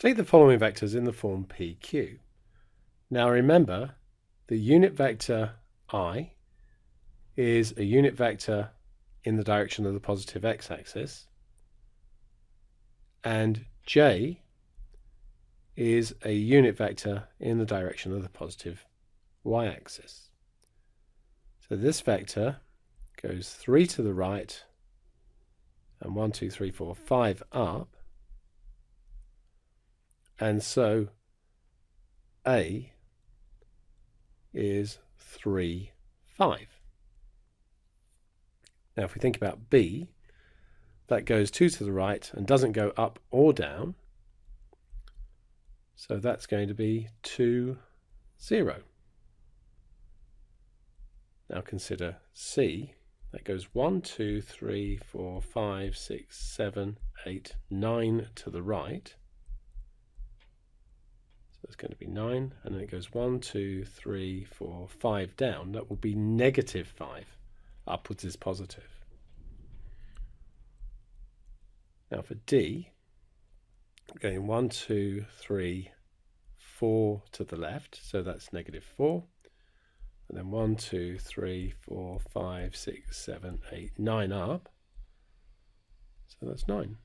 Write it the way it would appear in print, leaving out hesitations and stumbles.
State the following vectors in the form PQ. Now remember, the unit vector I is a unit vector in the direction of the positive x-axis, and J is a unit vector in the direction of the positive y-axis. So this vector goes 3 to the right and 1, 2, 3, 4, 5 up, and so A is 3, 5. Now if we think about B, that goes 2 to the right and doesn't go up or down, so that's going to be 2, 0. Now consider C, that goes 1, 2, 3, 4, 5, 6, 7, 8, 9 to the right. So it's going to be 9, and then it goes 1, 2, 3, 4, 5 down. That will be negative 5. Upwards is positive. Now for D, going 1, 2, 3, 4 to the left, so that's negative 4. And then 1, 2, 3, 4, 5, 6, 7, 8, 9 up. So that's 9.